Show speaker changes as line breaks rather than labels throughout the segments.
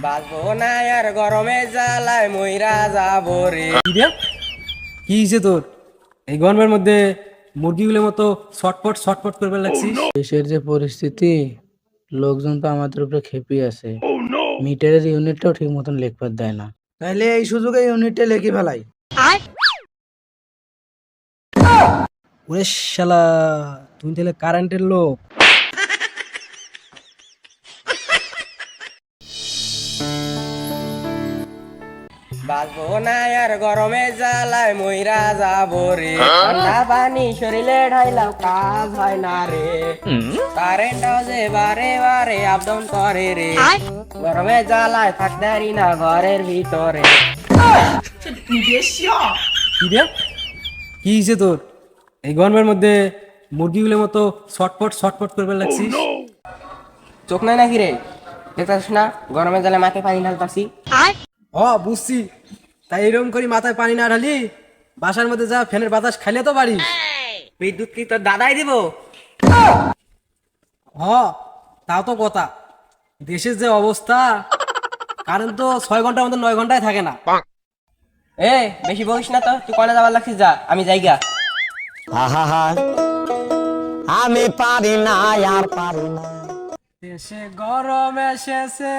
বাঁচবো না আর গরমে জ্বালায় মইরা যাবো রে।
কি রে, কি হয়েছে তোর? এই গরমের মধ্যে মুরগিগুলোর মতো ছটপট ছটপট করবে লাগছিস।
দেশের যে পরিস্থিতি, লোকজন তো আমাদের উপরে খেপিয়ে আছে। মিটারের ইউনিটটাও ঠিক মতন লেখবার দেয় না। তাইলে এই সুযোগে ইউনিটটা লেখি ফেলাই।
ওরে শালা, তুমি তাহলে কারেন্টের লোক।
বাঁচবো না আর গরমে জ্বালায় মইরা যাবো রে। ঠান্ডা পানি শরীরে ঢাইলাম কাজ হয় না রে। কারেন্টও যে বারে বারে আপ ডাউন করে রে। গরমে জ্বালায় থাকতে পারি না ঘরের ভিতরে।
কি রে, কি হয়েছে তোর? এই গরমের মধ্যে মুরগিগুলোর মতো ছটপট ছটপট করবে লাগছিস।
চোখ নাই নাকি রে? দেখতেছিস না গরমে জ্বালায় মাথায় পানি ঢালতাছি।
বুঝছি, তাই এরকম করি মাথায় পানি না ঢালি বাসার মধ্যে যা ফ্যানের বাতাস খাইলে তো পারিস।
বিদ্যুৎ কি তোর দাদাই দিব?
তাও তো কথা। দেশের যে অবস্থা, কারেন্ট তো 6 ঘন্টার মধ্যে 9 ঘন্টায় থাকে না।
এ বেশি বলিস না তো, তুই কনে যাবার লাগছিস যা, আমি যাইগা।
আমি পারি না আর পারি না।
দেশে গরম এসেছে,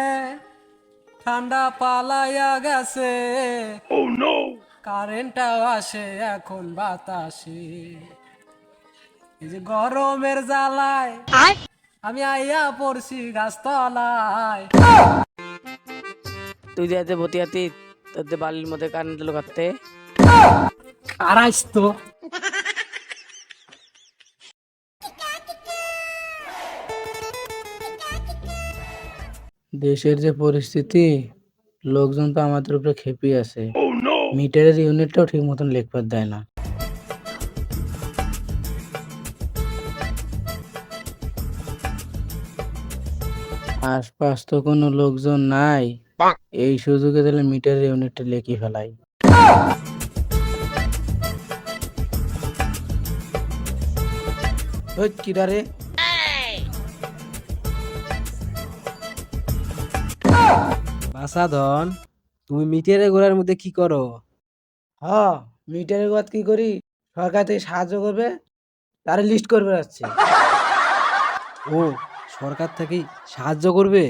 ঠান্ডা পালাইয়া গেছে। কারেন্টটাও আসে এখন বাতাসে। এই যে গরমের জ্বালায় আমি আইয়া পড়ছি গাছতলায়।
তুই যাতে বতিয়াতি তোদের বালির মধ্যে কারেন্ট দিল কাটতে।
আড়াইশ তো।
দেশের যে পরিস্থিতি, লোকজন তো আমাদের উপরে খেপিয়ে আছে। মিটারের ইউনিটটাও ঠিক মতন লেখবার দেয় না। আশপাশ তো কোনো লোকজন নাই। এই সুযোগে তাহলে মিটারের ইউনিটটা লেখি ফেলাই। ওই কিরা রে?
বাসাধন, তুমি মিটারে ঘোরার মধ্যে কি করো?
মিটারের কথা কি করি? সরকার থেকে সাহায্য করবে, তারে লিস্ট করবে যাচ্ছে।
ও, সরকার থেকেই সাহায্য করবে?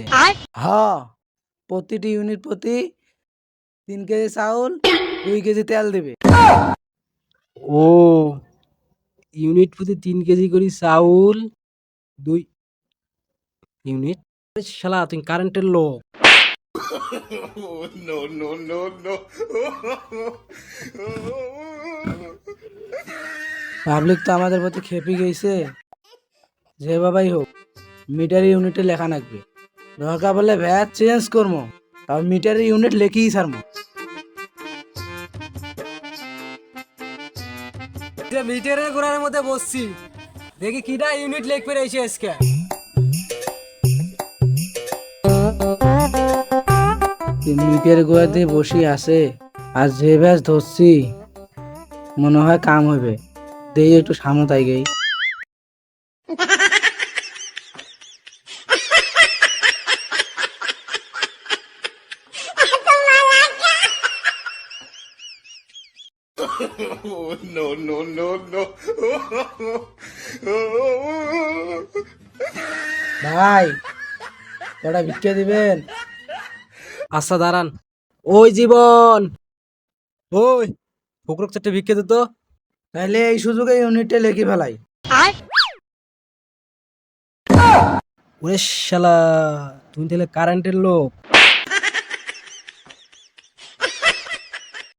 প্রতিটি ইউনিট প্রতি 3 কেজি চাউল, 2 কেজি তেল দেবে।
ও, ইউনিট প্রতি 3 কেজি করে চাউল, 2 ইউনিট। আরে শালা, তুমি কারেন্টের লোক।
পাবলিক তো আমাদের প্রতি খেপে গেছে। যে বাবাই হোক, মিটার ইউনিটে লেখা রাখবে। দরকার বলে ভ্যাট চেঞ্জ করবো, তাও মিটারের ইউনিট লেখেই ছাড়বো।
যে মিটারে ঘোরার মধ্যে বসছি, দেখি কিটা ইউনিট লেখ পেরে এসে আজকে।
মিটার গোয়া দিয়ে বসে আছে, আর যে ভ্যাস ধরছি মনে হয় কাম হবে। দেই একটু সামতাই গেই। ভাই, কটা ভিক্ষা দিবেন?
আচ্ছা দাঁড়ান। ওই জীবন, ওই ফকরক চারটে ভিক্ষে দিত।
তাহলে এই সুযোগে ইউনিটে লেখি ফেলাই।
ওরে শালা, তুমি তাহলে কারেন্টের লোক।